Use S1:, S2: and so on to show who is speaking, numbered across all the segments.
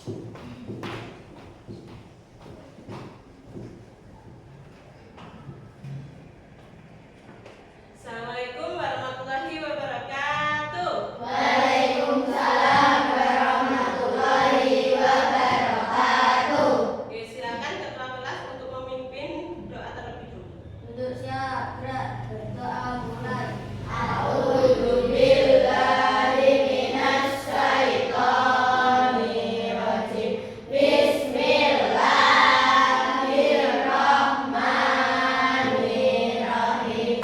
S1: Assalamualaikum warahmatullahi wabarakatuh.
S2: Waalaikumsalam warahmatullahi wabarakatuh.
S1: Oke, silakan ketua kelas untuk memimpin doa terlebih dulu.
S2: Duduk siap, gerak, berdoa mulai. A'udzu billahi minasy syaithanir rajim. Bismillahirrahmanirrahim.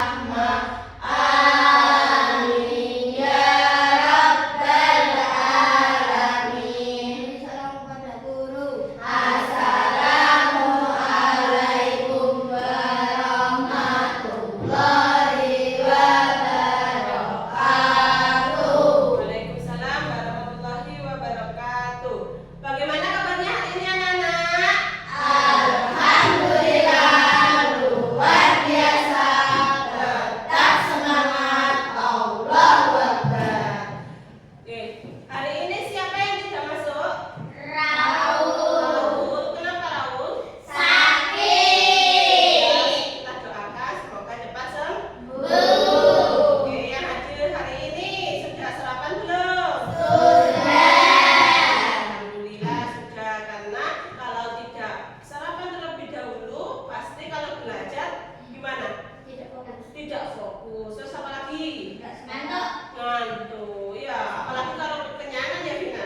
S2: Amin ya rabbal alamin. Salam kepada guru. Assalamualaikum warahmatullahi wabarakatuh.
S1: Waalaikumsalam warahmatullahi wabarakatuh. Bagaimana kabarnya hari ini anak-anak?
S2: Alhamdulillah luar biasa. Tetap semangat. Allahu Akbar.
S1: Oke, hari ini siapa yang tidak masuk?
S2: Raul.
S1: Kenapa Raul?
S2: Sakit.
S1: Kita doakan semoga cepat sembuh.
S2: Bu.
S1: Oke, yang hadir hari ini sudah sarapan belum?
S2: Sudah.
S1: Alhamdulillah sudah, karena kalau tidak sarapan terlebih dahulu pasti kalau belajar gimana?
S2: Tidak fokus.
S1: Tidak fokus. Terus apa lagi?
S2: Tidak semangat.
S1: Ngantuk. Ya, apalagi kalau kekenyangan ya Vina.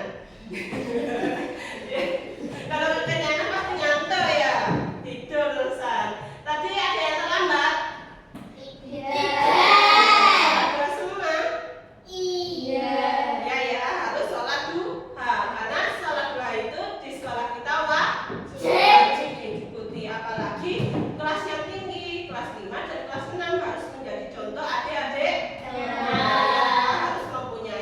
S1: Kalau kekenyangan pasti ngantuk ya. Tidur terusan. Tadi ada yang terlambat?
S2: Tidak.
S1: Ada semua?
S2: Iya.
S1: Ya, harus sholat duha. Karena sholat duha itu di sekolah kita wajib diikuti. Apalagi kelas yang tinggi, kelas 5 dan kelas 6 harus menjadi contoh adik-adik. Harus mempunyai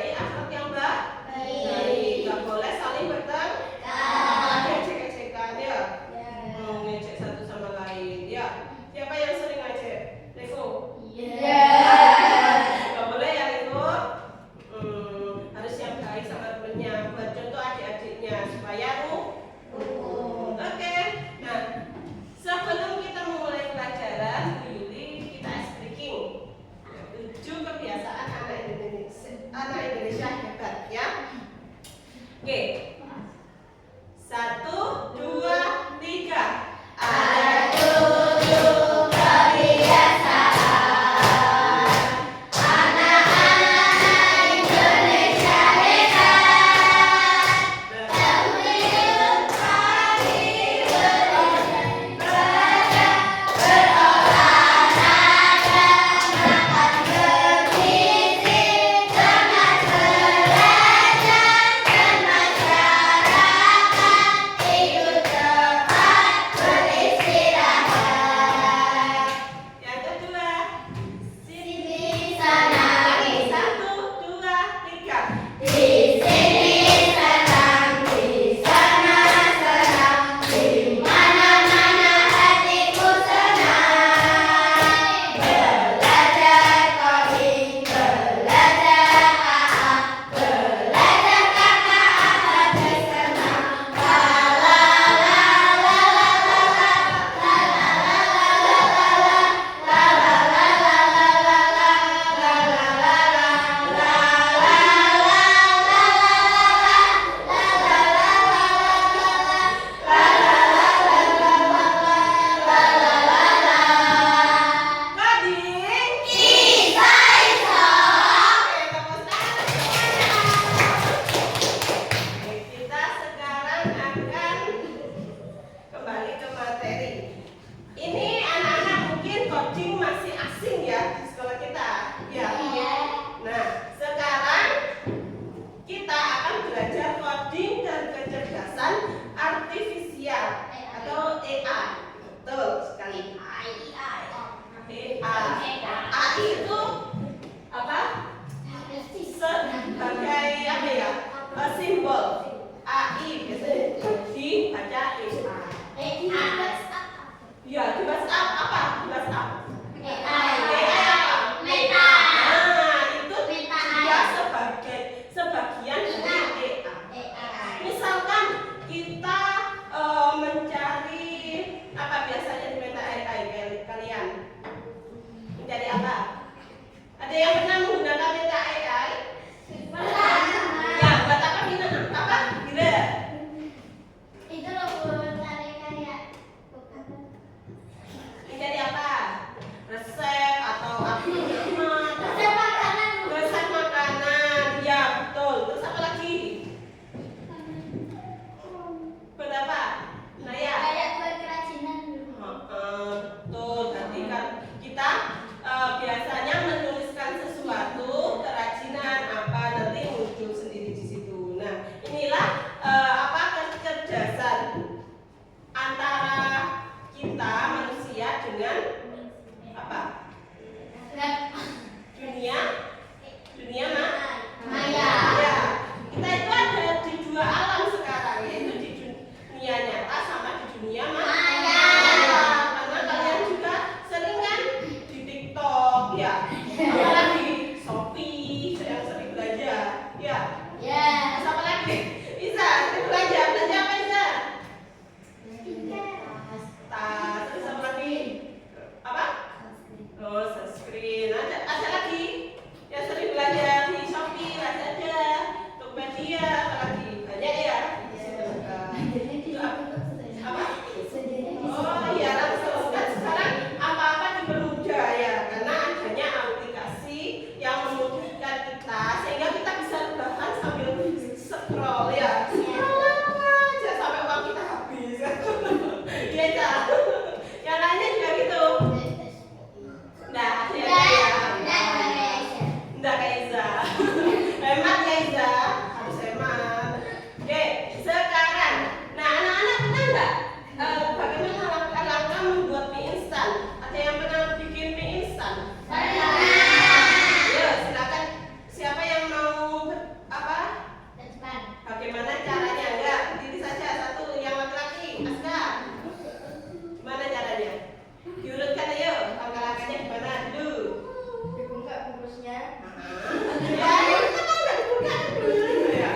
S1: Ya, kita kan nggak dibuka dulu ya.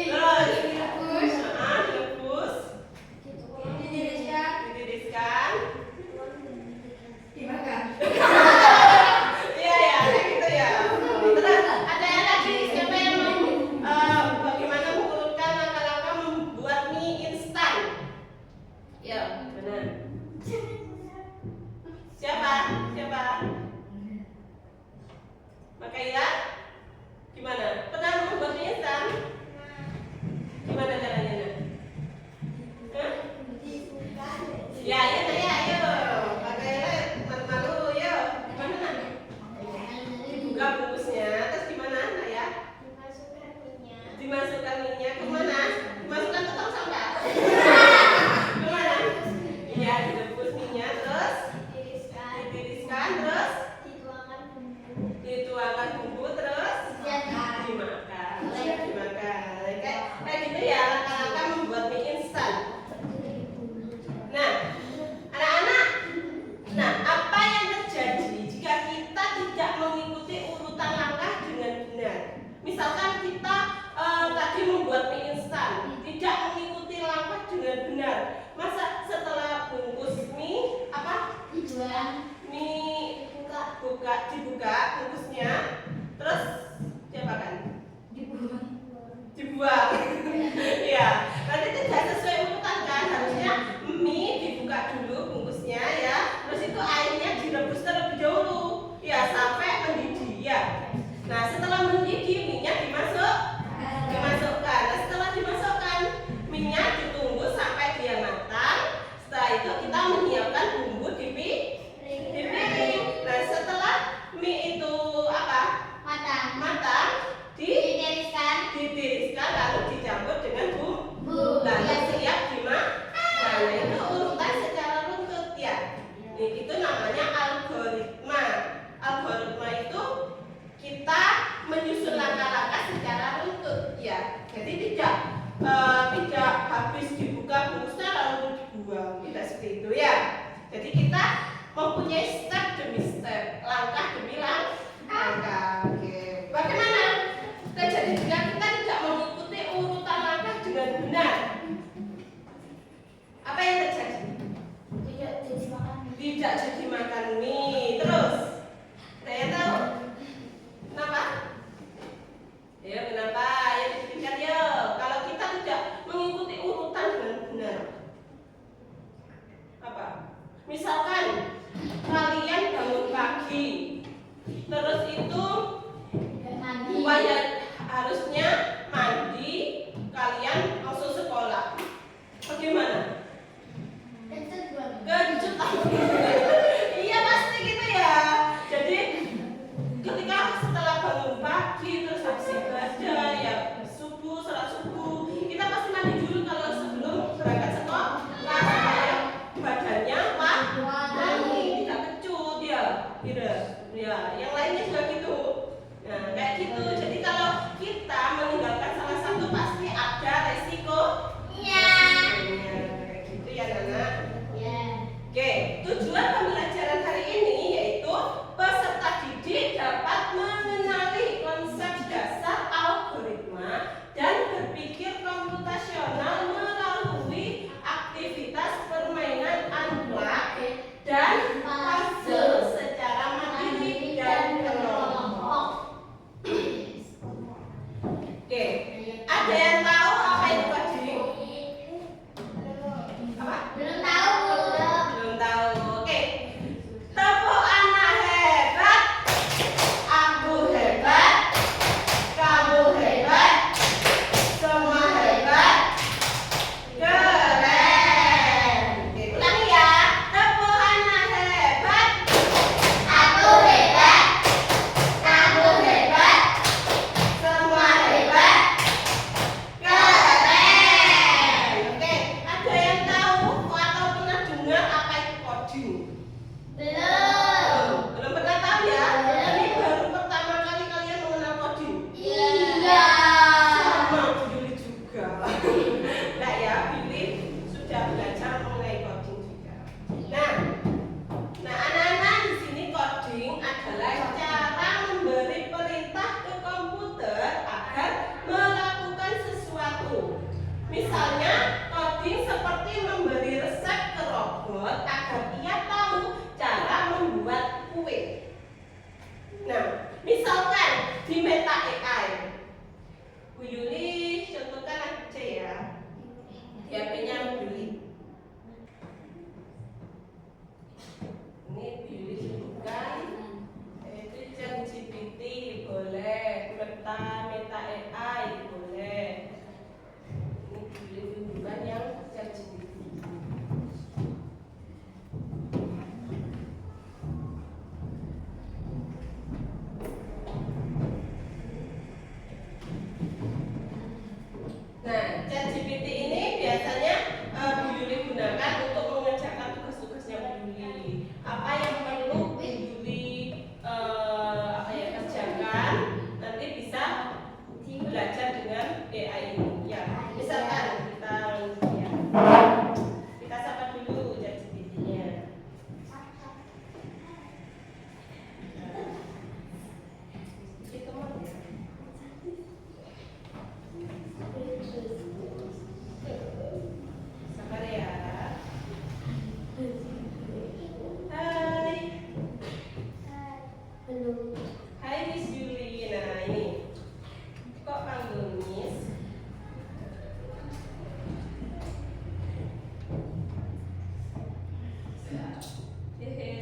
S1: Terus, direbus, ditiriskan. Iya ya, kayak gitu ya. Terus ada yang lagi siapa yang mau bagaimana mengurutkan langkah-langkah membuat mie instan? Ya, benar. Siapa? Siapa? Makaila? Gimana? Pernah membuat mie instan? Gimana caranya? Nak? Hah? Ya, ya, ya, ayo. Makaila malu, ya. Gimana nak? Dibuka bungkusnya, terus gimana nak ya? Dimasukkan minyak kemana? Dimasukkan ke tong sampah. Kemana? Iya, direbus minyak, terus ditiriskan, terus dituangkan bumbu, terus dimakan. Kayak gitu ya langkah-langkah membuat mie instan. Nah, anak-anak, nah apa yang terjadi jika kita tidak mengikuti urutan langkah dengan benar? Misalkan kita tadi membuat mie instan, tidak mengikuti langkah dengan benar. Masa setelah bungkus mie apa? Mie dibuka bungkusnya, terus diapakan? Dibuang. Ya, berarti tidak sesuai urutan kan? Harusnya mie dibuka dulu bungkusnya ya, terus itu airnya direbus terlebih dahulu ya sampai mendidih ya. Nah setelah mendidih minyak dimasukkan. Nah, setelah dimasukkan minyak ditunggu sampai dia matang. Setelah itu kita menyiapkan bumbu di piring. Nah setelah mie itu apa? Matang, ditiriskan lalu dicampur dengan bumbu. Lalu siap dimakan. Nah itu urutan secara runtut ya. Itu namanya algoritma. Algoritma itu kita menyusun langkah-langkah secara runtut ya. Jadi tidak habis dibuka bungkusnya lalu dibuang. Tidak seperti itu ya. Jadi kita mempunyai step demi step, langkah demi langkah. Oke. Bagaimana terjadi jika kita tidak mengikuti urutan langkah dengan benar? Apa yang terjadi? Tidak jadi makan mie. Terus, saya tahu. Kenapa? Ya, kenapa? Ya dipikirkan ya. Kalau kita tidak mengikuti urutan dengan benar, apa? Misalkan kalian bangun pagi, terus itu harusnya mandi, kalian langsung sekolah. Bagaimana? Gencut. Iya pasti gitu ya. Jadi ketika setelah bangun pagi terus habis ibadah ya subuh, sholat subuh, kita pasti mandi dulu kalau sebelum berangkat sekolah supaya badannya wangi, tidak kecut ya. Gitu. Ya, yang lainnya juga gitu. Nah, kayak gitu. Jadi kalau meta AI boleh. Ini bukan yang ChatGPT. Nah, ChatGPT ini biasanya Bu Yuli gunakan untuk mengerjakan tugas-tugasnya Bu Yuli. Apa yang perlu Bu Yuli kerjakan, nanti bisa belajar dengan AI ini. Ya, misalkan kita sapa dulu ChatGPT-nya. Sabar ya. Hai. Hai Miss Yuli. Nah ini kok panggil Miss?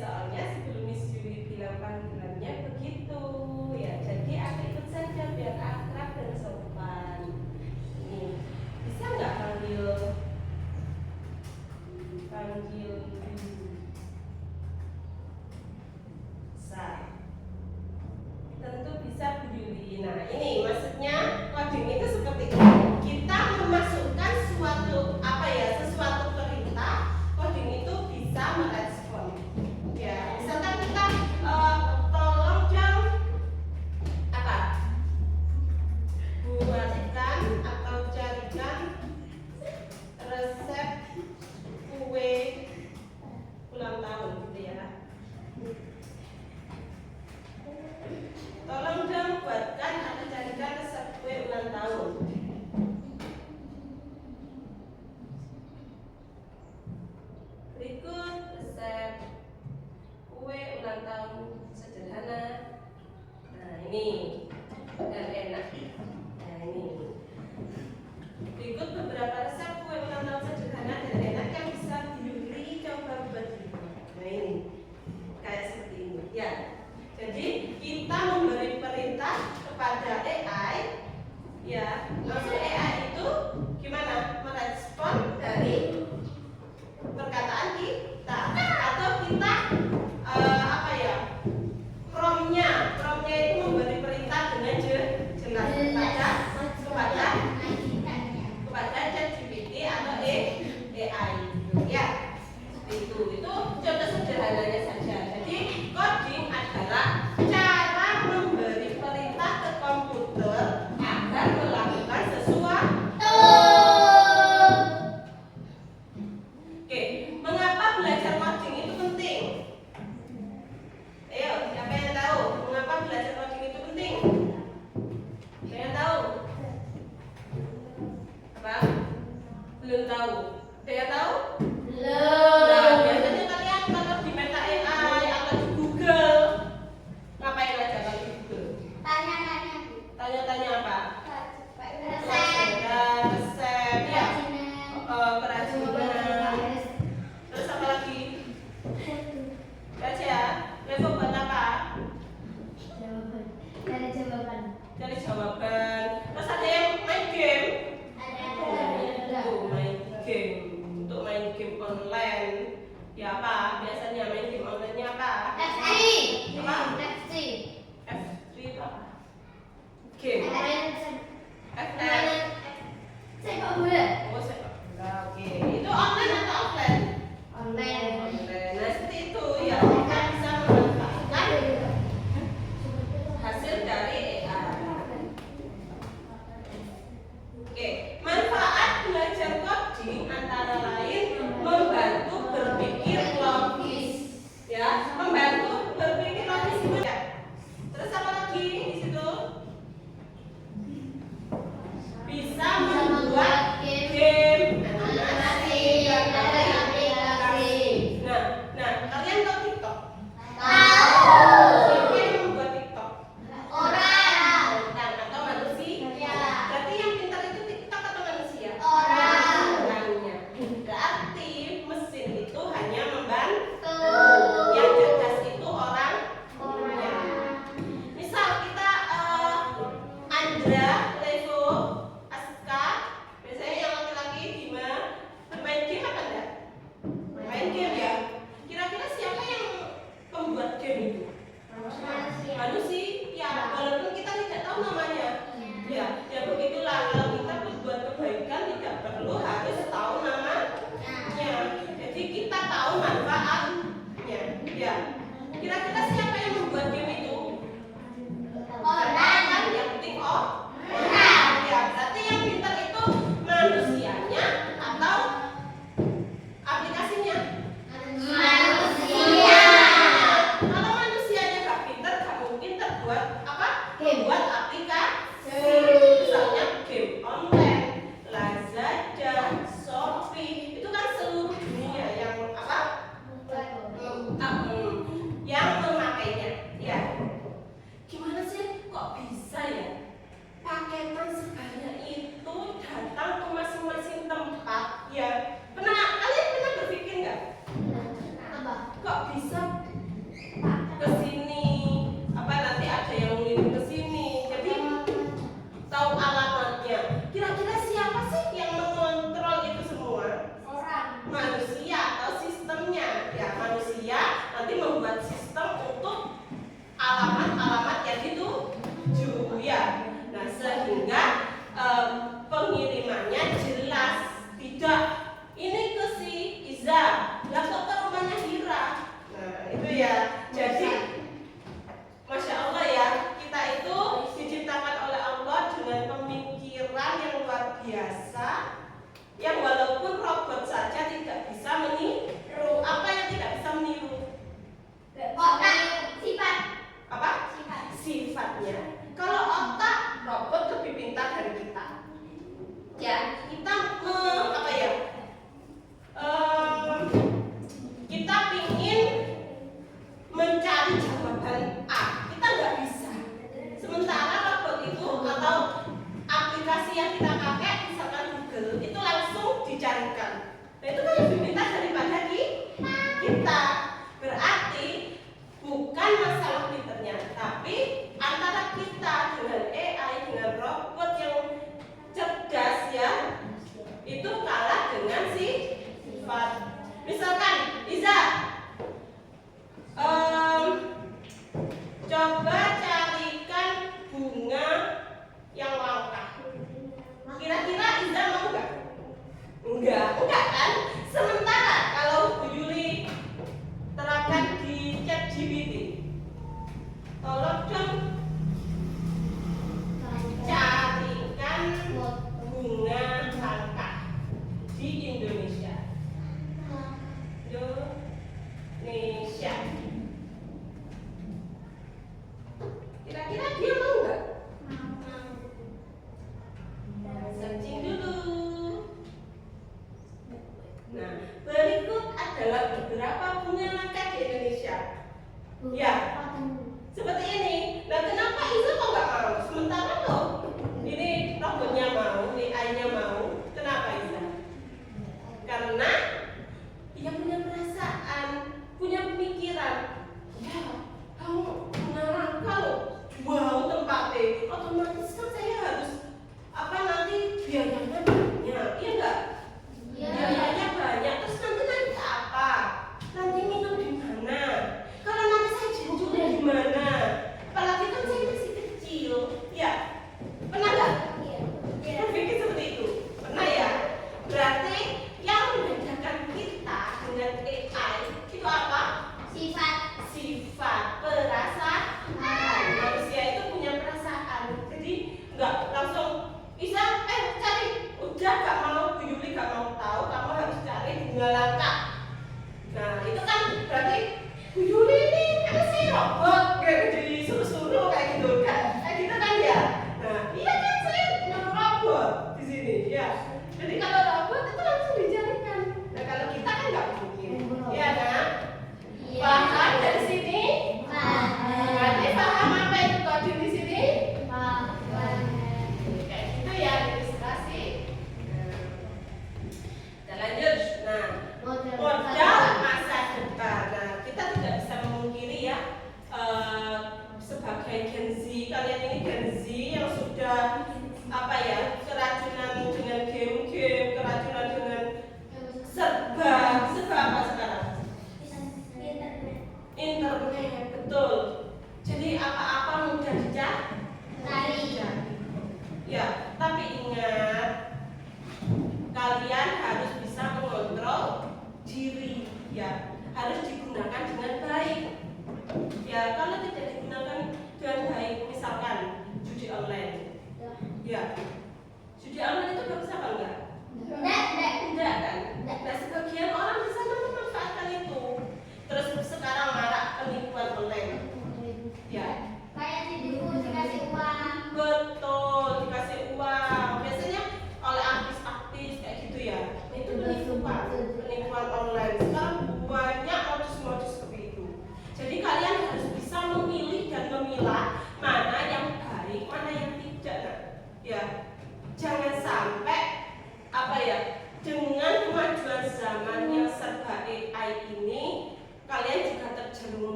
S1: Soalnya sebelum Miss Yuli bilang panggilannya begitu ya, jadi aku ikut saja biar akrab dan sopan. Ini bisa nggak panggil Sa? Tentu bisa Bu Yuli. Nah ini maksudnya coding itu seperti ini. Kita memasukkan sesuatu perintah, coding itu bisa merespon. Ya, misalkan kita tolong dong buatkan atau carikan resep kue ulang tahun gitu ya. Tolong dong buatkan atau carikan resep kue ulang tahun. Berikut resep kue ulang tahun sederhana. Nah ini dan enak. Nah ini. Berikut beberapa resep kue ulang tahun sederhana dan enak yang bisa Yuli coba buat di rumah. Nah ini kayak seperti ini. Ya. Jadi kita memberi perintah kepada AI, ya, langsung AI itu gimana? Merespon dari perkataan kita atau kita promnya itu memberi perintah dengan jelas kepada ChatGPT atau AI, ya. Itu contoh sederhananya saja. Jadi coding adalah cara memberi perintah ke komputer agar melakukan sesuatu. Oke, mengapa belajar coding itu penting? Ayo, siapa yang tahu mengapa belajar coding itu penting? Siapa yang tahu? Apa? Belum tahu. Ada yang tahu? Nah, biasanya kalian kalau di Meta AI atau di Google ngapain aja kalau di Google? Tanya-tanya apa? Resep, ya. Kerajinan. Terus apa lagi? Baca ya. Besok buat apa? Cari jawaban. Terus ada yang main game. Untuk main game online. Ya apa? Biasanya main game online-nya apa? F3 apa? Game. FM. Oh, sepak bola. Oke. Itu online atau offline? Online. Nah, seperti itu ya. Kita bisa memanfaatkan hasil dari AI. Oke, manfaat belajar coding antara lain membantu berpikir logis, ya, membantu berpikir logis. Ya. Terus apa lagi di situ?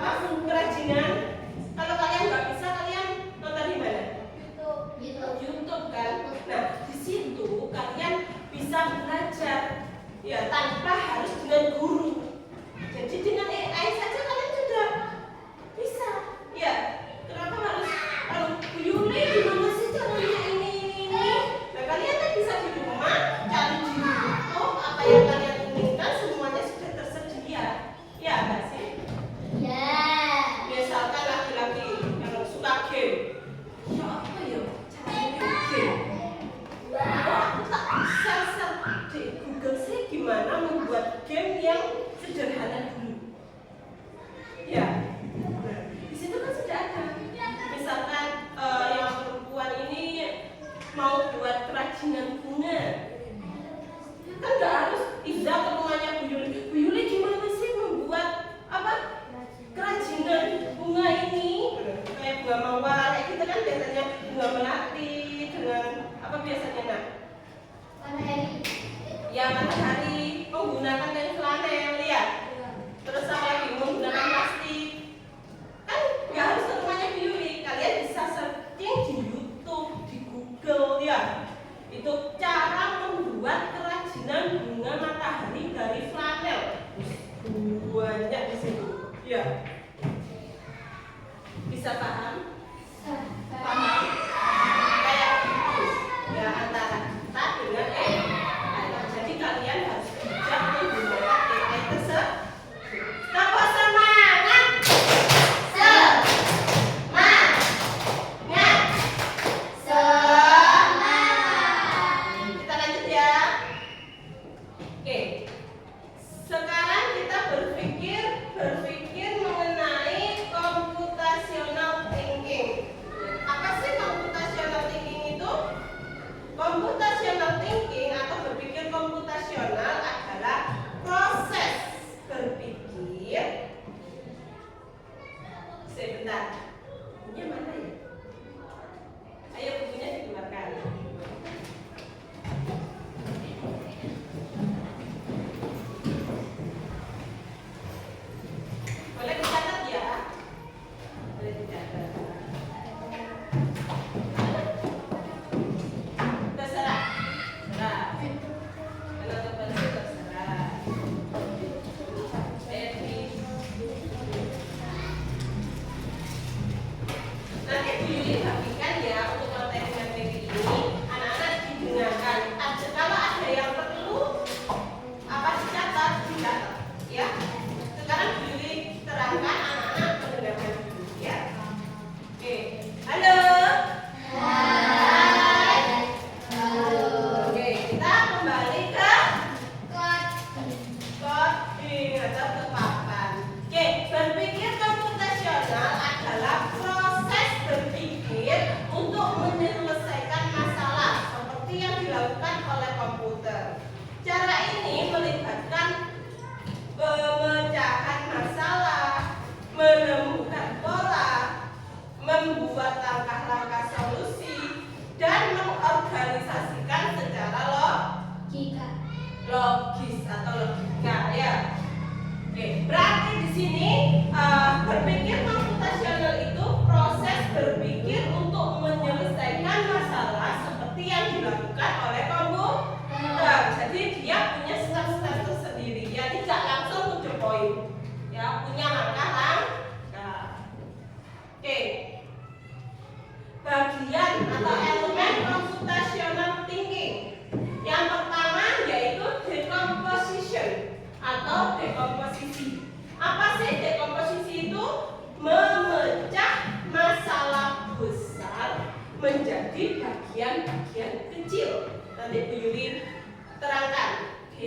S1: apa kerajinan. Kalau kalian nggak bisa, kalian nonton di mana? YouTube kan. Nah, di situ kalian bisa belajar ya tanpa harus dengan guru. Jadi dengan AI saja kalian sudah bisa. Ya, kenapa harus Bu Yuli gimana sih caranya ini? Nah, kalian kan bisa di rumah cari di YouTube apa yang kalian inginkan, semuanya sudah tersedia. Ya, nggak sih? Misalkan laki-laki yang suka game, ya apa ya caranya main game? Aku tak bisa di Google sih gimana membuat game yang sederhana dulu. Ya, nah, di situ kan sudah ada. Misalkan yang perempuan ini mau buat kerajinan bunga, kan nggak harus Iza ke rumahnya Bu Yuli. Bu Yuli gimana sih membuat apa kerajinan bunga ini? Kayak bunga mawar, kayak kita kan biasanya bunga melati dengan apa biasanya nak? Ya matahari, menggunakan kain flanel ya. Terus apa lagi? Menggunakan plastik. Kan nggak harus ke rumahnya Bu Yuli, kalian bisa searching di YouTube, di Google ya. Itu cara membuat kerajinan bunga matahari dari flanel. Banyak di situ. Ya. Bisa paham? Paham? Kayak gitu. Ya antara kita dengan AI. Jadi kalian harus bijak menggunakan AI tersebut. Tanpa semangat. Kita lanjut ya. Oke. Sekarang kita berpikir mengenai computational thinking. Apa sih computational thinking itu? Computational thinking atau berpikir komputasional adalah proses berpikir. Sebentar. Bukunya mana ya? Ayo bukunya dikeluarkan. Boleh dicatat ya? Boleh dicatat. Terserah. Kalau terbentuk terserah. Nanti Bu Yuli bagikan ya untuk materi-materi ini. Anak-anak didengarkan. Kalau ada yang perlu apa dicatat ya. Sekarang Bu Yuli terangkan, anak-anak mendengarkan dulu ya. Oke, halo. Oke, kita kembali ke coding atau ke papan. Oke, berpikir komputasional adalah proses berpikir untuk menyelesaikan masalah seperti yang dilakukan oleh komputer. Cara ini melibatkan pemecahan masalah, menemukan pola, membuat langkah-langkah solusi, dan mengorganisasikan secara logis atau logika ya. Oke, berarti di sini berpikir komputasional itu proses berpikir untuk menyelesaikan masalah seperti yang dilakukan oleh komputer. Jadi dia punya step-step tersendiri ya, tidak langsung to the point ya, punya langkah-langkah. Oke, bagian atau elemen computational thinking yang pertama yaitu decomposition atau dekomposisi. Apa sih dekomposisi itu? Memecah masalah besar menjadi bagian-bagian kecil. Nanti Bu Yuli terangkan. Oke.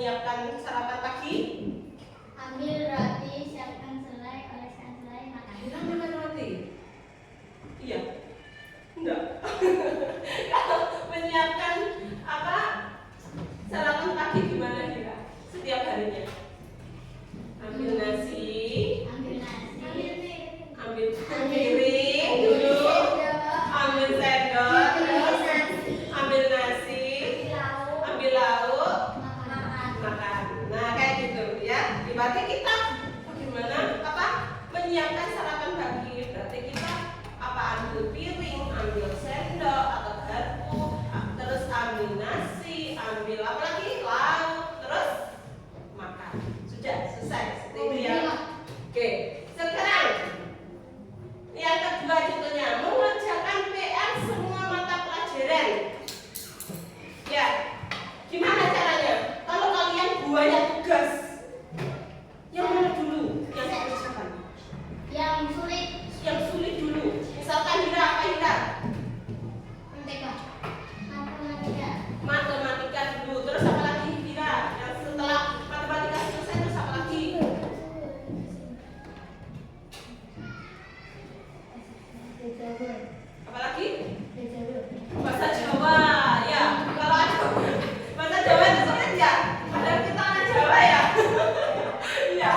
S1: menyiapkan sarapan pagi?
S2: Ambil roti, siapkan selai, oleskan selai, makan.
S1: Kita makan roti? Iya. Enggak. Kalau menyiapkan apa sarapan pagi gimana kira? Setiap harinya? Ambil nasi,
S2: Ambil nasi,
S1: ambil piring dulu, ambil sendok, terus ambil nasi, ambil lauk, makan. Nah kayak gitu ya. Berarti kita bagaimana apa menyiapkan sarapan pagi? Berarti kita apa ambil piring, ambil sendok atau garpu, terus ambil nasi, ambil apa lagi lauk, terus makan. Sudah selesai seperti itu ya. Oke, sekarang yang kedua contohnya mengerjakan PR semua mata pelajaran. Ya, gimana caranya? Kalau kalian banyak tugas, yang mana dulu yang dikerjakan?
S2: yang sulit,
S1: Yang sulit dulu. Misalkan Hira apa Hira?
S2: matematika,
S1: Matematika dulu. Terus apa lagi Hira? Yang setelah matematika selesai terus apa lagi? Apa lagi? Bahasa Jawa. Ya, kalau ada bahasa Jawa itu sulit ya. Padahal kita orang Jawa ya. Iya.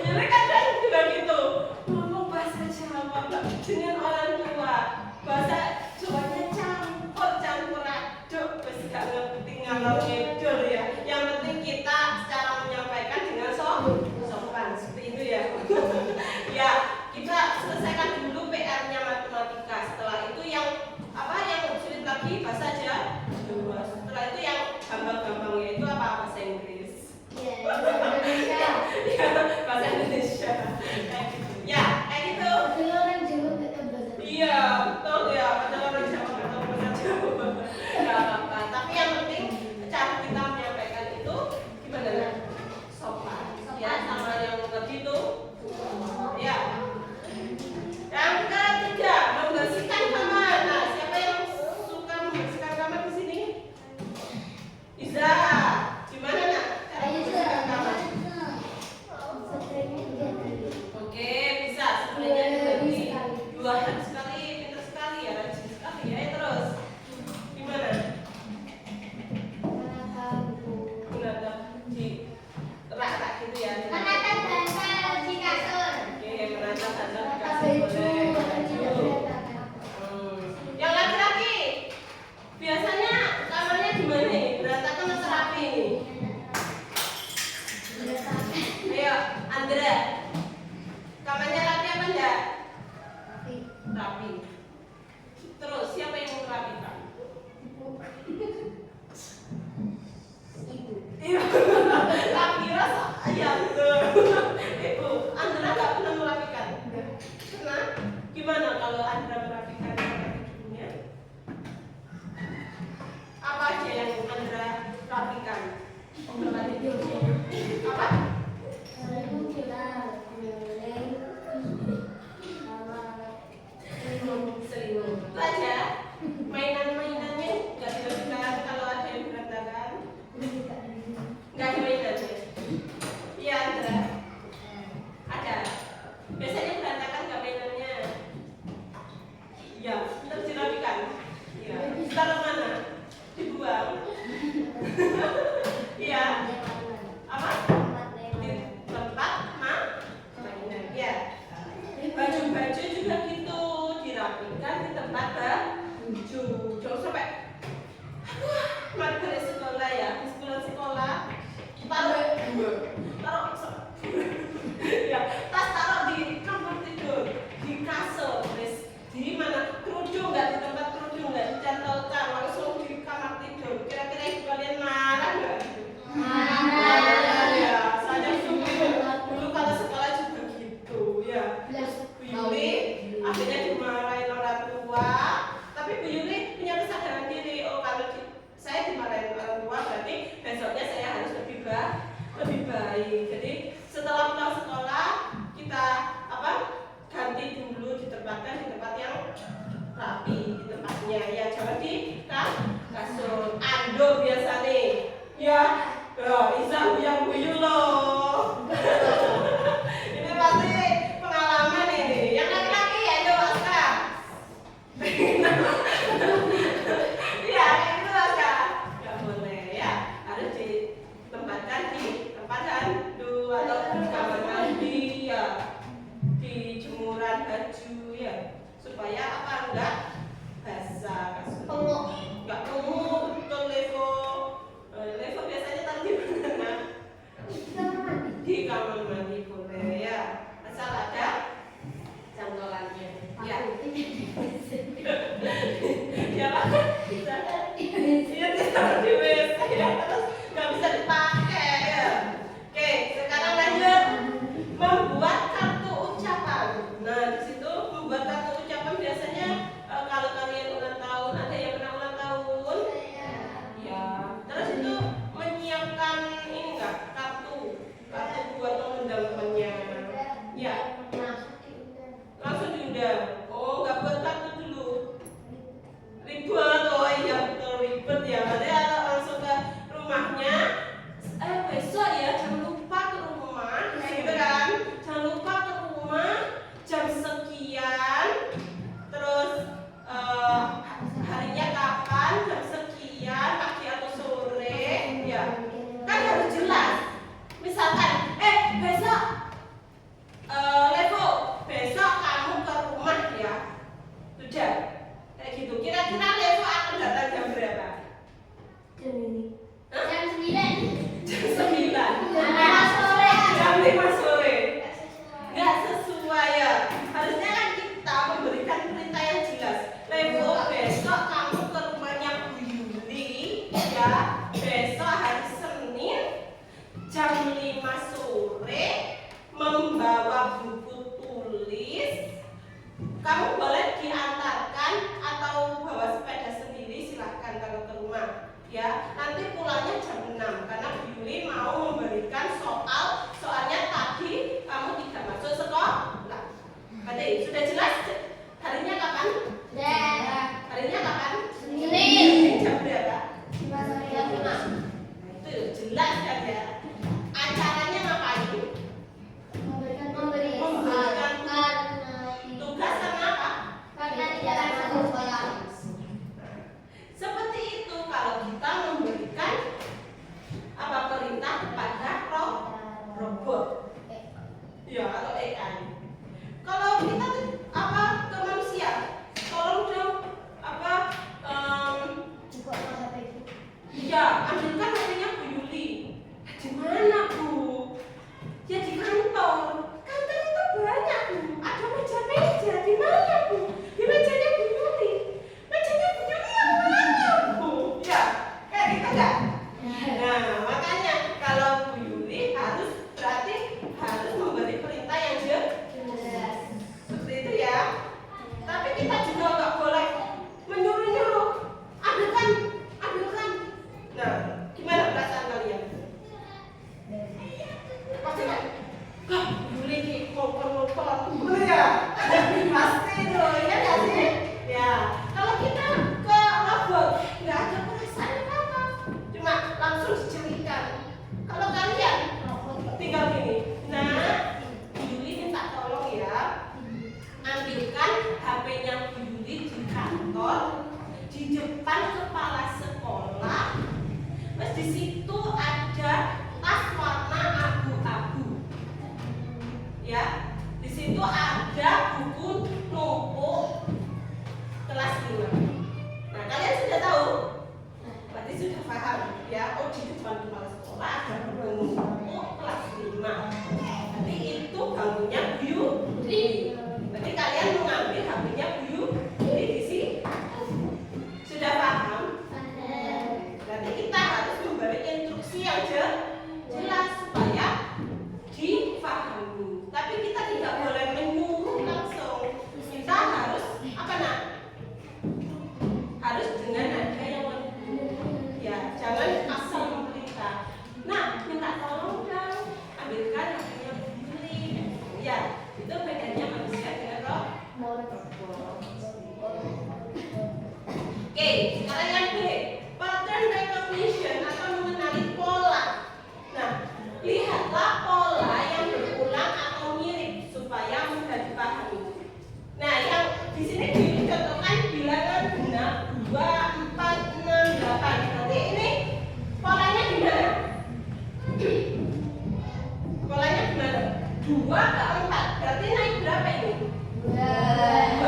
S1: Jadi kadang juga gitu. Ngomong bahasa Jawa dengan orang tua. Bahasa Jawanya campur aduk. Wis gak ngerti ngalor ngidul ya. Yang penting kita secara menyampaikan dengan sopan seperti itu ya. Ya, kita selesaikan dulu PR-nya matematika. Setelah itu yang apa yang sulit lagi bahasa Jawa. Setelah itu yang gampang-gampang yaitu apa bahasa Inggris.
S2: Indonesia.
S1: Ya, bahasa Indonesia. Kayak gitu. Ya, kayak gitu. Iya, betul ya. Padahal orang Jawa nggak tahu bahasa Jawa. Nggak apa-apa. Tapi yang penting cara kita menyampaikan itu gimana? Sopan. Ya, sama yang tadi itu. Ya. Yang ketiga, membersihkan kamar. Nah, siapa yang suka membersihkan kamar di sini? Iza. Gimana nak? Cara membersihkan kamar? Oke, bisa. Sebenarnya dibagi 2 hari sekali, pintar sekali ya, rajin sekali ya. Terus gimana? Menatap di rak-rak gitu ya.
S2: Menatap bantal di kasur.
S1: Oke, menatap bantal di
S2: Menatap
S1: kasur boleh.
S2: baju.
S1: Yang laki-laki biasanya kamarnya gimana nih? Berantakan atau rapi nih? Ayo, Andra. Kamarnya rapi apa enggak? Rapi. Terus siapa yang mau merapikan? Iya. Rapi rasa. Iya betul. Ibu, Andra nggak pernah merapikan. Pernah? Gimana kalau Andra merapikan kamar tidurnya? Apa aja yang Andra rapikan? Kamar tidurnya. Apa? Selimut. Itu aja. Mainan-mainannya nggak dirapikan kalau ada yang berantakan. Nggak ada mainannya. Iya Andra. Ada. Biasanya berantakan nggak mainannya? Iya. Terus dirapikan. Iya. Taruh mana? Dibuang. Iya. Apa? Di tempat mainan. Iya. Baju-baju juga gitu dirapikan di tempat baju. Jangan sampai mari balik sekolah ya, di sekolah taruh ya, tas taruh di kamar tidur, di kasur, terus di mana kerudung nggak di tempat kerudung nggak dicantolkan langsung di kamar tidur. Kira-kira ibu kalian marah nggak gitu? Marah ya, saya dulu kalau sekolah juga gitu ya. Bu Yuli akhirnya dimarahin orang tua, tapi Bu Yuli punya kesadaran diri. Oh kalau saya dimarahin orang tua berarti besoknya saya harus lebih baik. Jadi setelah pulang sekolah kita apa ganti dulu ditempatkan di tempat yang rapi di tempatnya ya, jangan di kasur. Ando biasa nih ya, Iza Berarti kalian mengambil HP-nya Bu Yuli di sini. Sudah paham? Berarti kita harus memberi instruksi yang jelas supaya difahami. Tapi kita tidak boleh menyuruh langsung. Kita harus apa nak? Harus dengan nada yang lembut. Ya, jangan asal memerintah. Nah, minta tolong dong, ambilkan HP-nya Bu Yuli. Ya, itu bedanya manusia dengan robot. Oke, sekarang yang B, pattern recognition atau mengenali pola. Nah, lihatlah pola yang berulang atau mirip supaya mudah dipahami. Nah, yang di sini dicontohkan bilangan genap 2, 4, 6, 8. Berarti ini polanya gimana? Polanya gimana? 2 ke 4. Berarti naik berapa ini? 2.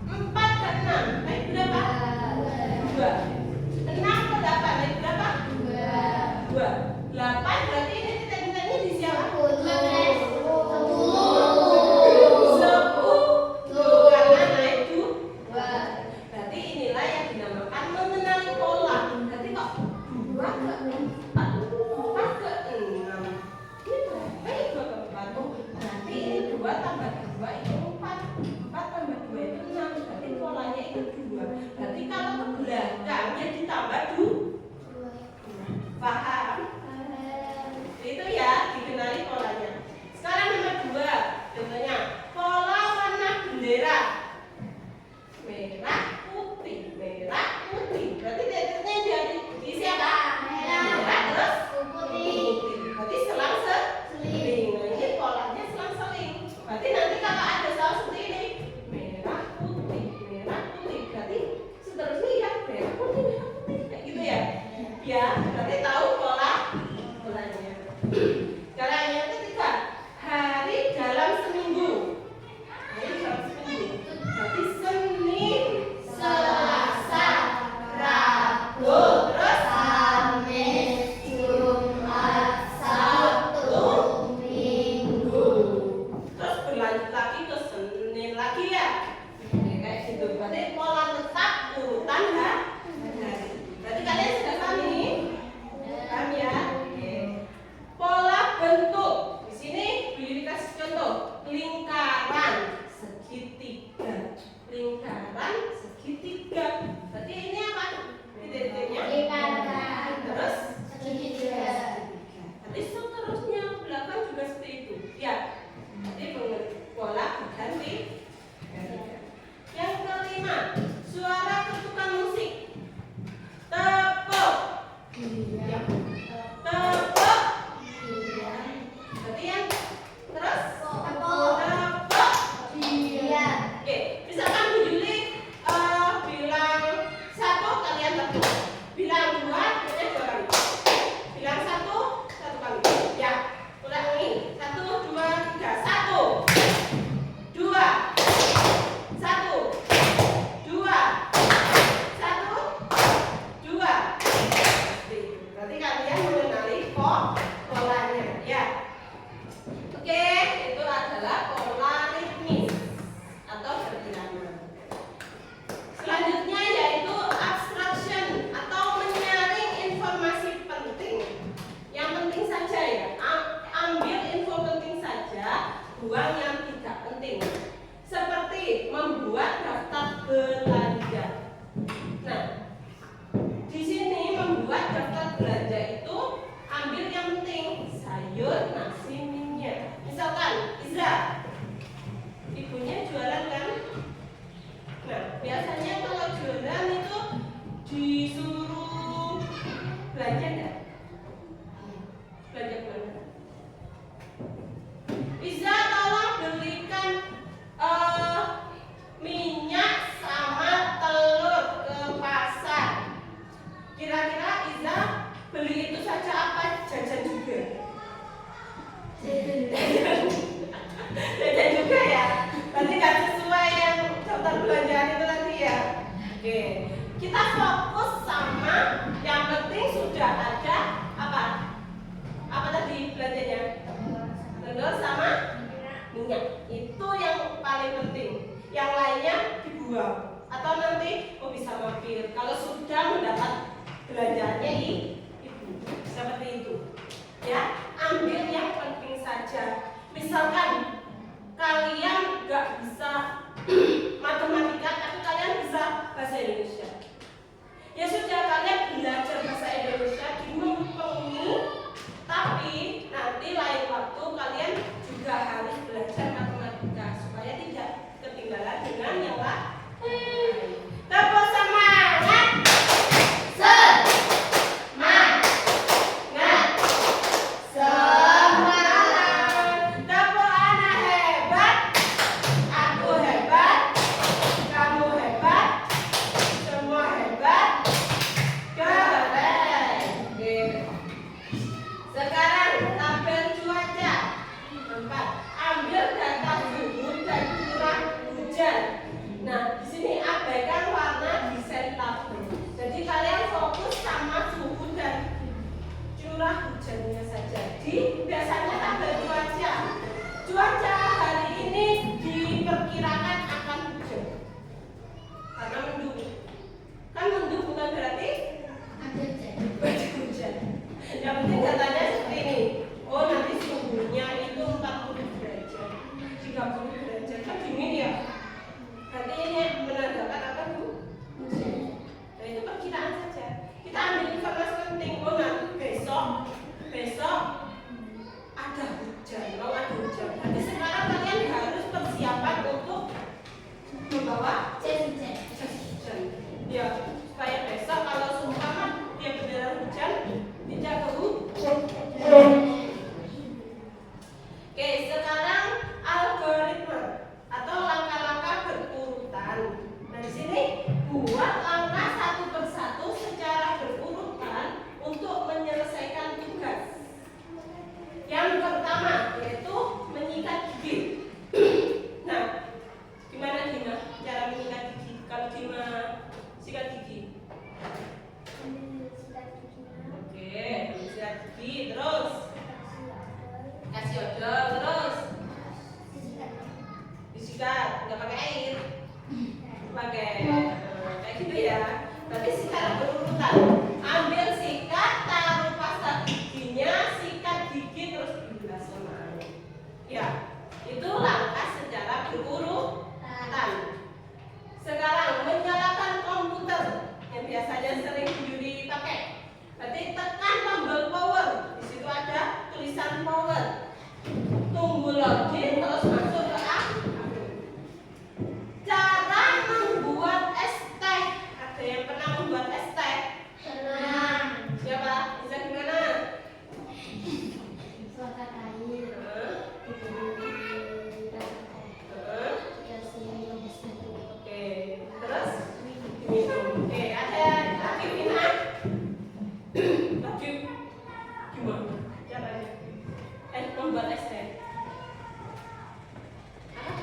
S1: 4 ke 6 naik berapa? 2. 6 ke 8 naik berapa? 2. 8 berarti ini titik-titiknya di siapa? 10 karena naik 2. Berarti inilah yang dinamakan mengenali pola. Berarti kok 2 ke 4, 4 ke 6. Ini berapa ya 2 ke 4? Berarti ini 2 tambah 2 itu 4. 4 tambah 2 itu 6. Berarti polanya itu 2. Berarti kalau ke belakangnya ditambah 2. Paham? Itu ya, dikenali polanya. Sekarang nomor 2, contohnya pola warna bendera. Merah, putih, merah, putih. Berarti titiknya jadi di siapa? Merah terus putih. Berarti selang-seling. Nah, ini polanya selang-seling. Berarti nanti kalau ada soal seperti ini, merah, putih, berarti seterusnya ya merah, putih, kayak gitu ya. Ya, berarti tahu polanya. Sekarang yang ketiga, hari dalam seminggu. Hari dalam seminggu. Berarti Senin, Selasa, Rabu, terus
S2: Kamis, Jumat, Sabtu, Minggu.
S1: terus berlanjut lagi ke Senin lagi ya. Kayak gitu. Berarti pola tetap urutan hari. Berarti kalian sudah paham ini? Paham ya? Oke. Pola Jadi biasanya tanggal cuaca. Cuaca hari ini diperkirakan akan hujan. Karena mendung. Kan mendung bukan berarti
S2: Ada
S1: hujan. Yang penting datanya seperti ini. Oh, nanti suhunya itu 40 derajat, 30 derajat. Kan dingin ya. Berarti ini menandakan apa, Bu? Nah, itu perkiraan saja. Kita ambil informasi penting. Oh, nanti besok ada hujan. Mau ada hujan. Nanti sekarang kalian harus persiapan untuk membawa jas hujan. Ya, supaya besok kalau seumpama dia beneran hujan, tidak kehujanan. Oke, sekarang algoritma atau langkah-langkah berurutan. Nah, di sini buat langkah satu persatu secara berurutan untuk menyelesaikan tugas. Yang pertama yaitu menyikat gigi. Nah, gimana Dina cara menyikat gigi? Kalau Dina sikat gigi. Oke, sikat gigi terus kasih odol terus disikat, nggak pakai air, pakai kayak gitu ya. Tapi secara berurutan, ambil sikat, taruh pasta giginya, sikat gigi terus dibilas sama air. Ya, itu langkah secara berurutan. Sekarang menyalakan komputer yang biasanya sering Yuri pakai. Berarti tekan tombol power. Di situ ada tulisan power. Tunggu login terus masuk ke app. Cara membuat es teh. Ada yang pernah membuat es teh?
S2: Pernah.
S1: Siapa? Bisa gimana?
S2: Suaka air.
S1: Oke, terus diminum. Oke, ada lagi Vina. Lagi gimana? Caranya? Membuat es teh.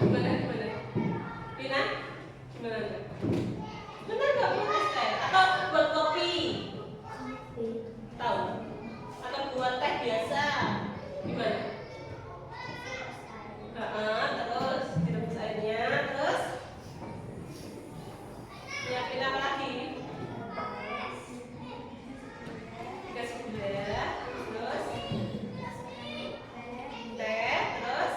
S1: Gimana? Vina? Gimana? Benar nggak buat es teh? Atau buat kopi? Tahu? Atau buat teh biasa? Gimana? Terus direbus airnya, terus nyiapin apa lagi? Dikasih gula, terus teh, terus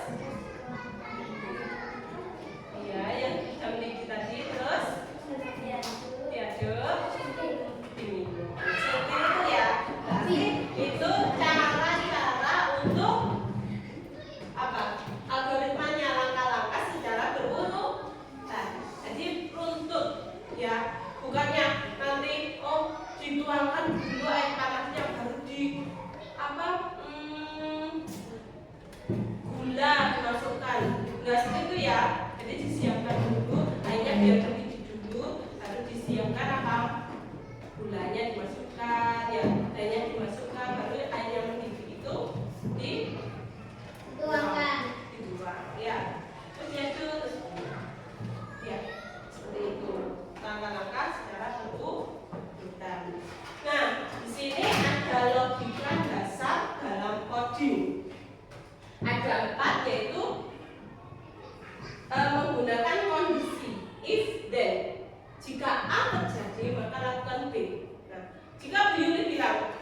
S1: iya yang kita miliki tadi, terus diaduk, diminum. Seperti itu ya. Berarti itu cara-cara untuk apa? Algoritmanya, langkah-langkah secara berurutan. Jadi runtut ya, bukannya nanti dituangkan dulu air panasnya baru di apa gula dimasukkan. Nah, seperti itu ya. Jadi disiapkan dulu airnya biar mendidih dulu, baru disiapkan apa? Gulanya dimasukkan, ya, airnya dimasukkan, baru air yang mendidih itu
S2: Tuangkan.
S1: dibuang, ya. Terus diaduk, ya, seperti itu. Langkah-langkah secara berurutan. Nah, di sini ada logika dasar dalam coding. Ada 4, yaitu menggunakan kondisi if then. Jika A terjadi maka lakukan B. Nah, jika Bu Yuli bilang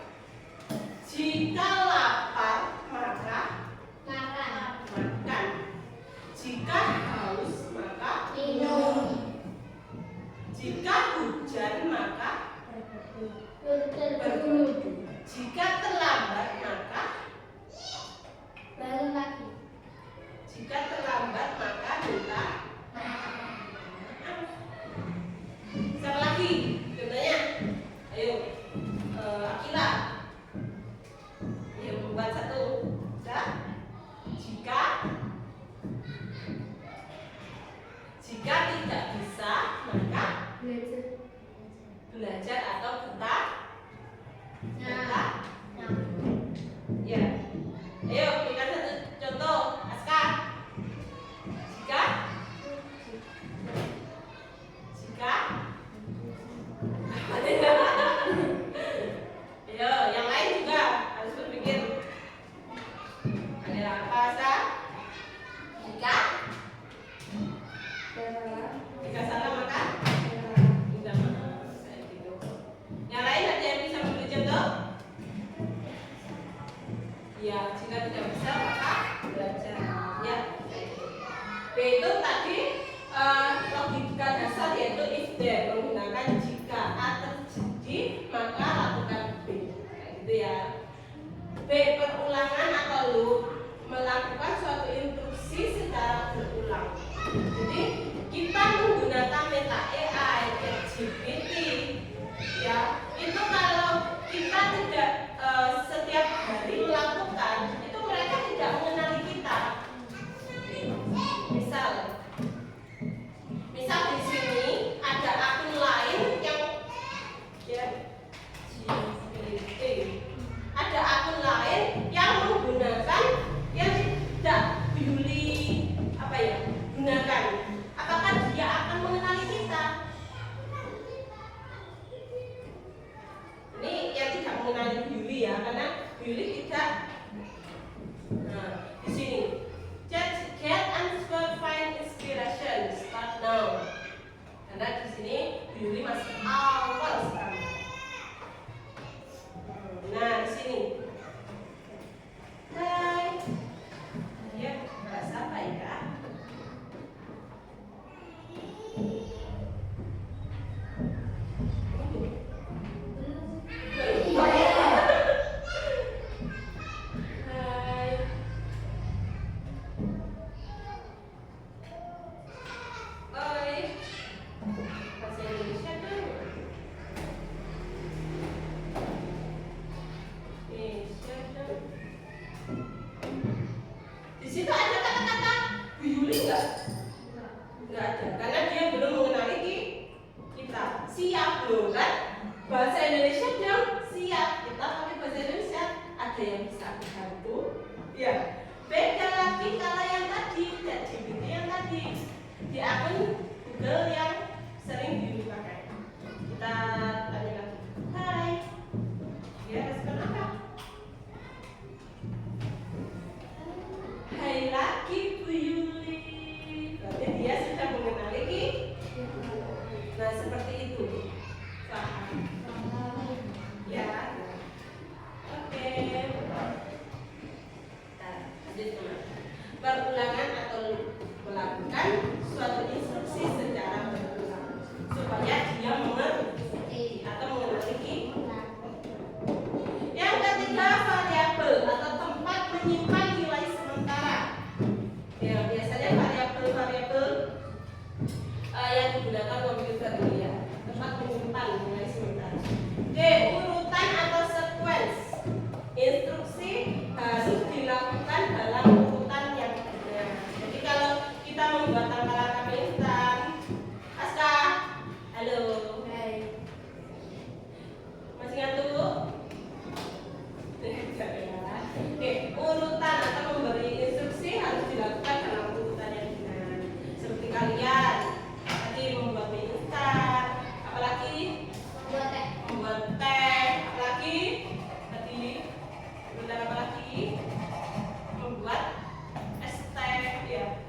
S1: jika lapar maka makan, jika haus maka
S2: Minum.
S1: jika hujan maka
S2: Berteduh.
S1: jika terlambat maka
S2: Bangun lagi.
S1: jika terlambat maka minta. Siapa lagi? Contohnya, ayo, Akila. Ayo membuat satu. Bisa? Jika tidak bisa maka belajar atau betah. Ya. Ayo berikan satu contoh, Aska. Jika Ayo, yang lain juga harus berpikir. Ya, jika tidak bisa maka belajar. Ya. B itu tadi logika dasar yaitu if then, menggunakan jika A terjadi maka lakukan B. Kayak gitu ya. B, perulangan atau loop, melakukan suatu instruksi secara berulang. Jadi kita menggunakan meta AI, ChatGPT, ya itu kalau kita tidak setiap hari melakukan, itu mereka tidak mengenali kita. Misal di sini ada akun lain yang ya, ada akun lain yang menggunakan yang tidak Yuli gunakan. Apakah dia akan mengenali kita? Ini yang tidak mengenali Yuli ya, karena Yuli tidak. Nah, di sini get answer, find inspiration, start now. Karena di sini Yuli masih awal sekali. Nah, di sini. Hai. Ya, bahasa apa ya? Di situ ada kata-kata Bu Yuli nggak? Nggak ada, karena dia belum mengenali kita. Siap loh kan? Bahasa Indonesia dong, siap. Kita pakai bahasa Indonesia. Ada yang bisa dibantu? Ya. Beda lagi kalau yang tadi, ChatGPT yang tadi di akun Google yang sering dipakai. Kita tanya lagi. Hai. Dia respon apa? Hai lagi Bu Yuli. Berarti dia sudah mengenali kita. Nah seperti itu. Paham? Ya. Oke. Nah, lanjut teman. Perulangan atau melakukan suatu instruksi secara berulang supaya dia mengerti atau mengenali kita. Yang ketiga, variabel atau tempat menyimpan nilai sementara. Ya, biasanya variabel yang digunakan komputer ini ya, tempat menyimpan nilai sementara. D, urutan atau sequence. Instruksi harus dilakukan dalam urutan yang benar. Jadi kalau kita membuat langkah-langkah instan, Aska, halo. Hai. Masih ngantuk? Oke, urutan atau memberi instruksi harus dilakukan dalam urutan yang benar. Seperti kalian tadi membuat mie instan, apalagi membuat teh, apalagi tadi urutan apa lagi? Membuat es teh ya.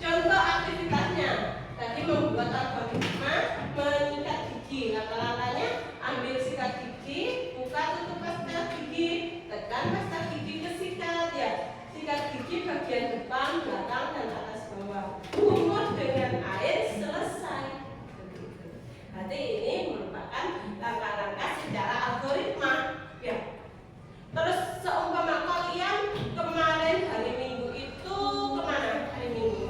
S1: Contoh aktivitasnya tadi membuat algoritma menyikat gigi. Langkah-langkahnya ambil sikat gigi, buka tutup pasta gigi, tekan pasta gigi ke sikat ya. Sikat gigi bagian depan, belakang dan atas bawah. Kumur dengan air, selesai. Berarti ini merupakan langkah-langkah secara algoritma ya. Terus seumpama kalian kemarin hari Minggu itu kemana hari Minggu?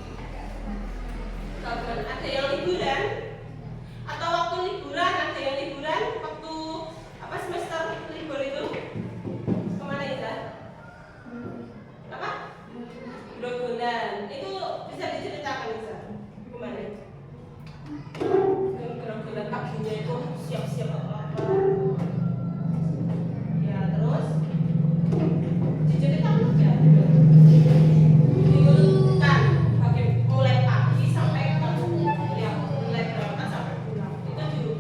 S1: Kapan? Ada yang liburan? Atau waktu liburan ada yang liburan? Waktu apa semester libur itu? Kemana ya? Apa? Grobogan. Itu bisa diceritakan bisa? Kemana? Grobogan paginya itu siap-siap apa-apa. Ya terus diceritakan aja. Diurutkan mulai pagi sampai ya mulai berangkat sampai pulang. Itu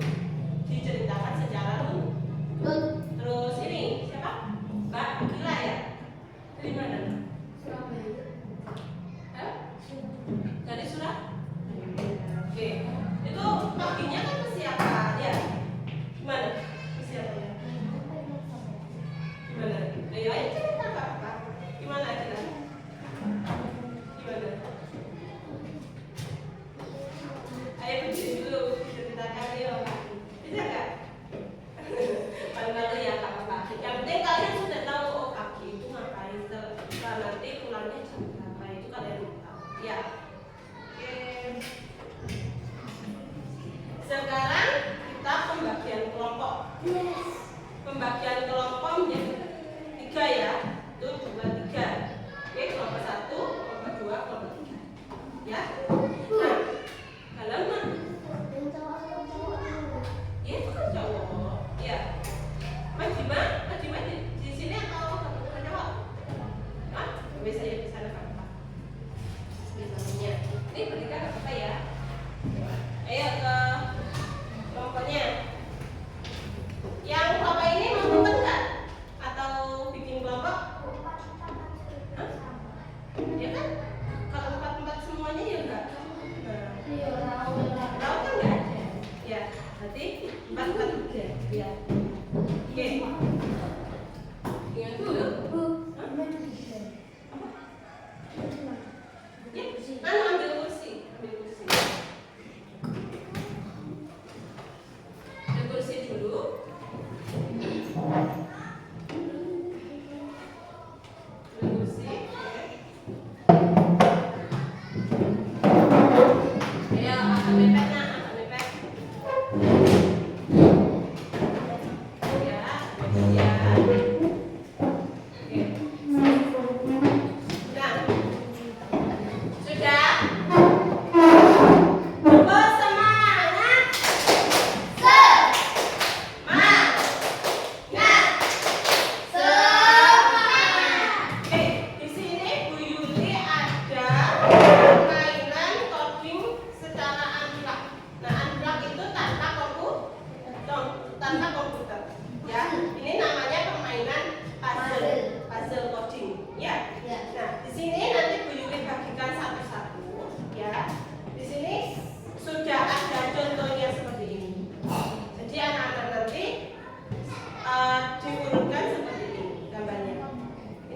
S1: diceritakan secara runut. Terus ini siapa? Mbak Gila ya? Dari mana? Surabaya. Dari Surabaya. Oke. Itu paginya kan persiapan ya. Gimana? Persiapannya? Gimana? Ayo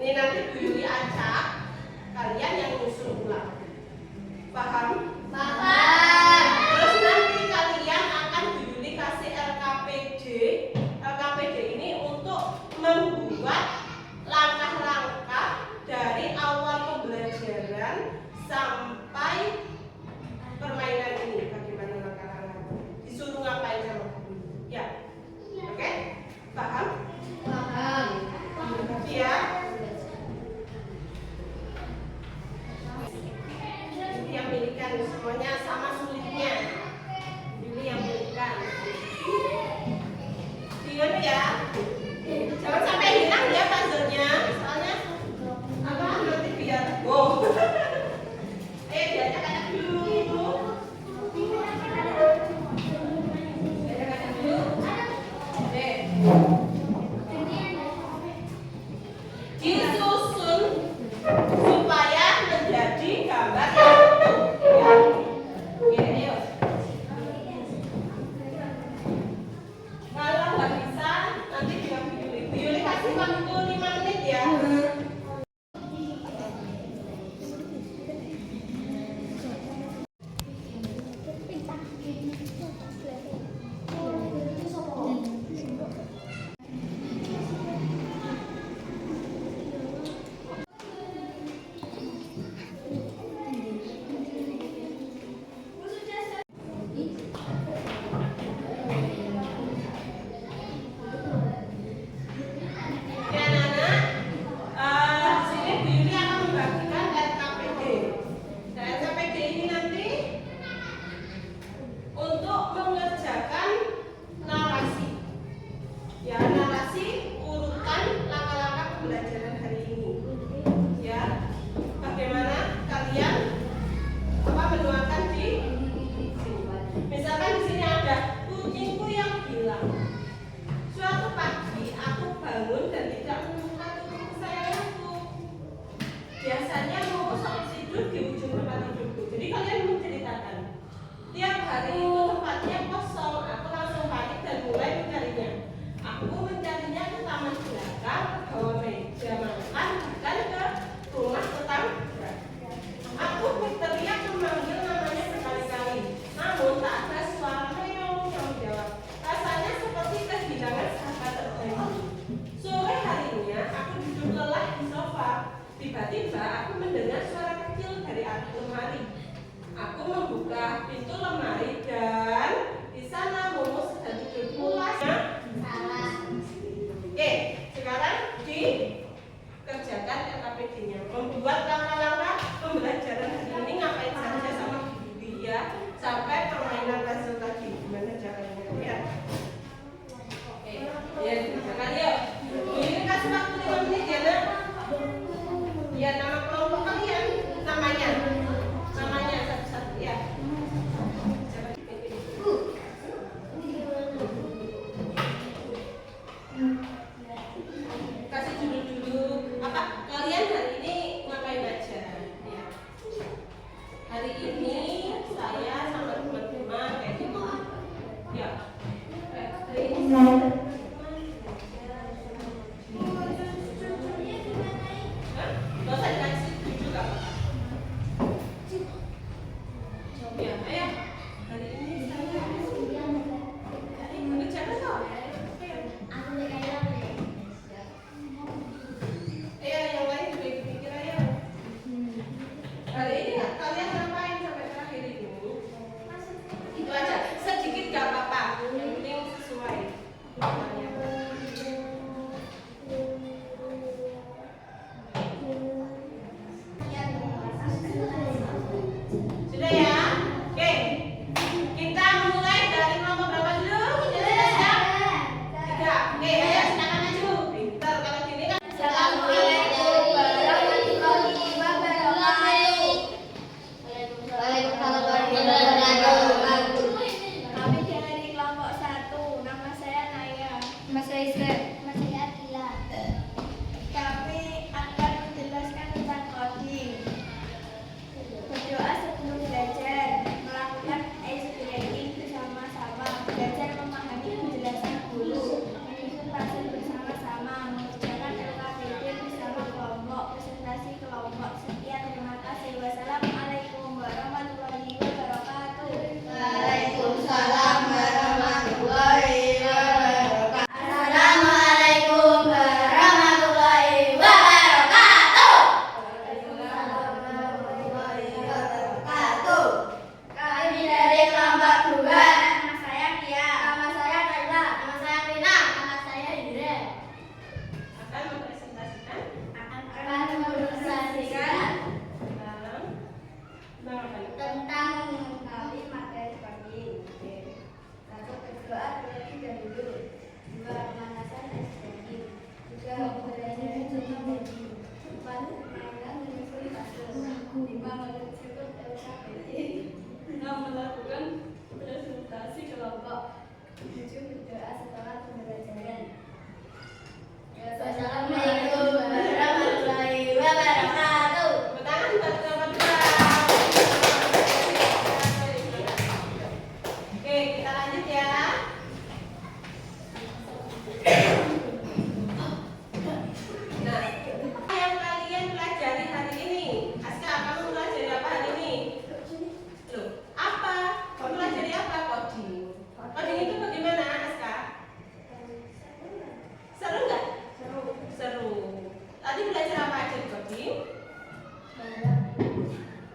S1: Ini nanti Bu Yuli acak, kalian yang usul ulang. Paham?
S2: Paham.
S1: Terus nanti kalian akan Bu Yuli kasih LKPD. LKPD ini untuk membuat langkah-langkah dari awal pembelajaran sampai permainan ini. Bagaimana langkah-langkah? Disuruh ngapain sama Bu Yuli? Ya, oke? Paham?
S2: Paham.
S1: Ya. Yang milikan semuanya sama sulitnya. Ini yang milikan. Ingat ya. Jangan sampai hilang ya puzzle-nya. Soalnya apa nanti biar wow. Diajak anak dulu. Diajak anak dulu. Disusun supaya menjadi gambar yang utuh. Ya. Oke, ayo. Kalau nggak bisa, nanti bilang Bu Yuli. Bu Yuli kasih waktu 5 menit ya. Ya, anak-anak, di sini Bu Yuli akan membagikan LKPD. Nah, LKPD ini nanti untuk mengerjakan narasi. Ya, narasi urutan langkah-langkah pembelajaran hari ini. Ya, bagaimana kalian menuangkan di sini. Misalkan di sini ada kucingku yang bilang, suatu pagi aku bangun dan tidak menemukan kucing kesayanganku. Biasanya rumput selalu tidur di ujung tempat tidurku. Jadi kalian menceritakan, tiap hari itu tempatnya kosong. Aku langsung panik dan mulai mencarinya. Aku mencarinya ke taman belakang, ke bawah meja makan, bahkan ke rumah tetangga. Aku berteriak memanggil namanya berkali-kali, namun tak ada suara meong yang menjawab. Rasanya seperti kehilangan sahabat terbaik. Sore harinya aku duduk lelah di sofa. Tiba-tiba aku mendengar suara kecil dari atas lemari. Aku membuka pintu lemari dan di sana Momo sedang tidur pulas.
S2: Salah.
S1: Oke, sekarang dikerjakan LKPD-nya. Membuat langkah-langkah pembelajaran hari ini ngapain saja sama Bu Yuli ya, sampai permainan puzzle tadi. Gimana caranya? Ya. Oke, ya dikerjakan yuk. Bu Yuli kasih waktu 5 menit ya, Nak. Ya, nama kelompok kalian, namanya satu-satu ya.
S2: melakukan presentasi kelompok. 7. Berdoa setelah pembelajaran. Wassalamualaikum warahmatullahi wabarakatuh.
S1: Tepuk tangan buat kelompok 2. Oke, kita lanjut ya. Nah, apa yang kalian pelajari hari ini? Aska, kamu pelajari apa hari ini? Loh, apa? Kamu pelajari apa? Coding. Coding itu bagaimana, Aska? Seru nggak? Seru. Tadi belajar apa aja di coding?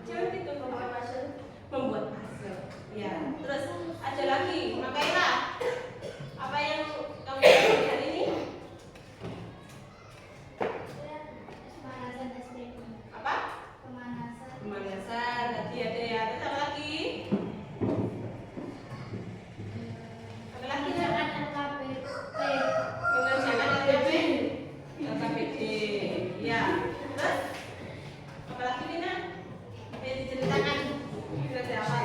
S1: Cuma itu membuat puzzle. Ya. Terus ada lagi, Makaila. Apa yang kamu pelajari hari ini?
S2: Pemanasan SPP.
S1: Apa?
S2: Pemanasan.
S1: Pemanasan. Tadi ada ya. Terus apa lagi? Apa lagi? Nak? Mengerjakan LKPD. Ya. Terus apa lagi Lina? Diceritakan. Belajar apa?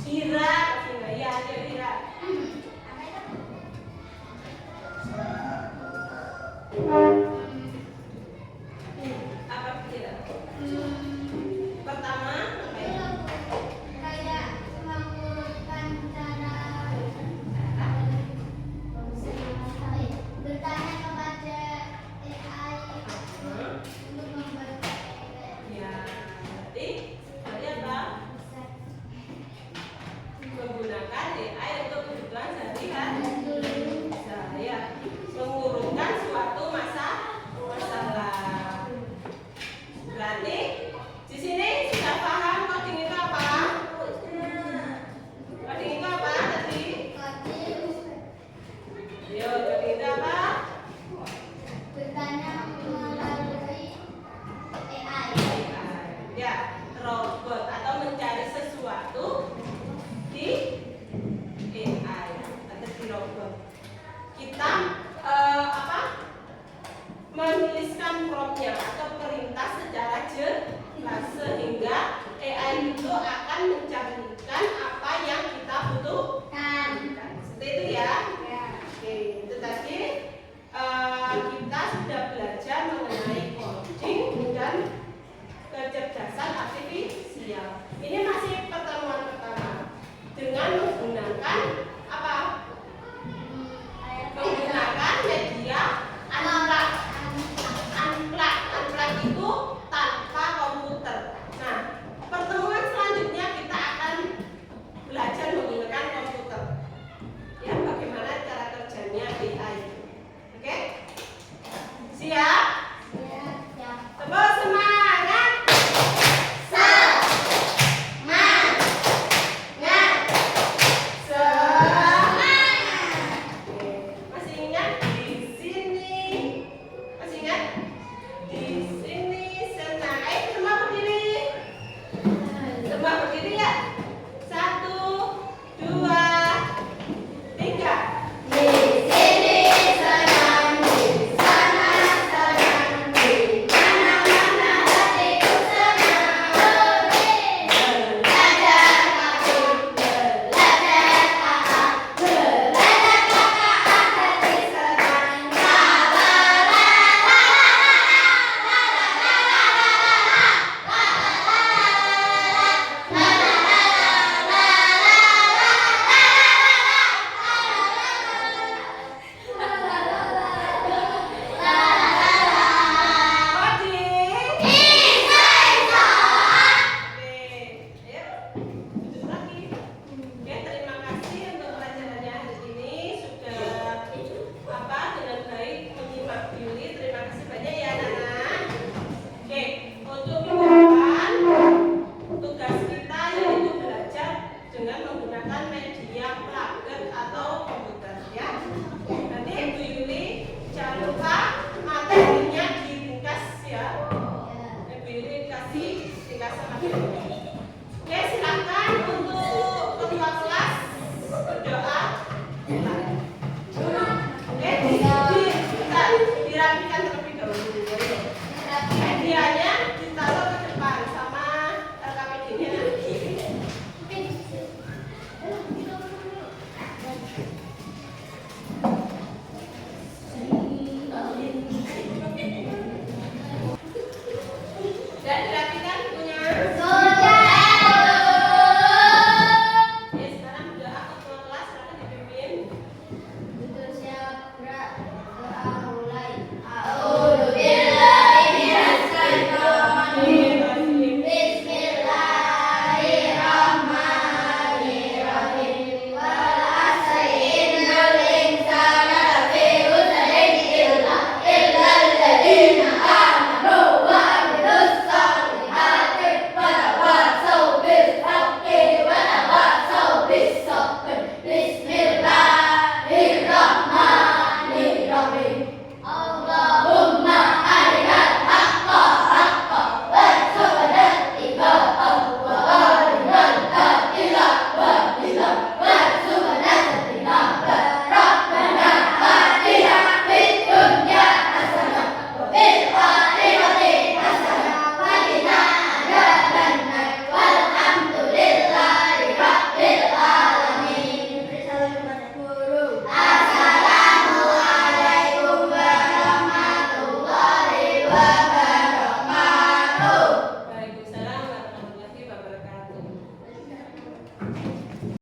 S1: Kira. Ya, ada kira. Apa kira? Pertama, apa ya?
S2: Kayak mengurutkan cara bertanya kepada AI untuk membuat
S1: Ya, berarti apa? Menggunakan AI untuk kebutuhan sehari-hari. Saya mengurutkan suatu masalah. Berarti di sini sudah paham coding itu apa? Coding itu apa tadi? Yo, coding itu apa?
S2: bertanya melalui AI.
S1: Ya, robot atau mencari sesuatu di AI atau di robot. Kita menuliskan promptnya atau perintah secara jelas sehingga AI itu akan mencarikan apa yang kita butuhkan. Seperti itu ya. Oke, itu tadi kita sudah belajar mengenai coding dan kecerdasan artifisial. Ini masih pertemuan pertama dengan menggunakan apa? Menggunakan media unplug. Unplug itu tanpa komputer. Nah, pertemuan selanjutnya kita akan belajar menggunakan komputer. Ya, bagaimana cara kerjanya AI. Oke? Siap? Tepuk semangat. Masih ingat di sini? Masih ingat? Di sini senang. Ayo semua berdiri. Semua berdiri ya. 1, 2, 3.
S2: Di sini senang, di sana senang, di mana-mana hatiku senang. Belajar kakak, belajar kakak hati senang.
S1: Coding. Oke, ayo duduk lagi. Oke, terima kasih untuk pelajarannya hari ini sudah dengan baik menyimak Yuli. Terima kasih banyak ya anak-anak. Oke, untuk minggu depan tugas kita yaitu belajar dengan menggunakan media plugin atau komputer ya. Nanti Bu Yuli jangan lupa materinya diringkas ya. Bu Yuli kasih ringkasan materinya. Oke, silakan untuk ketua kelas berdoa. Oke, dirapikan terlebih dahulu. Medianya ditaruh ke depan sama LKPD-nya nanti. Dan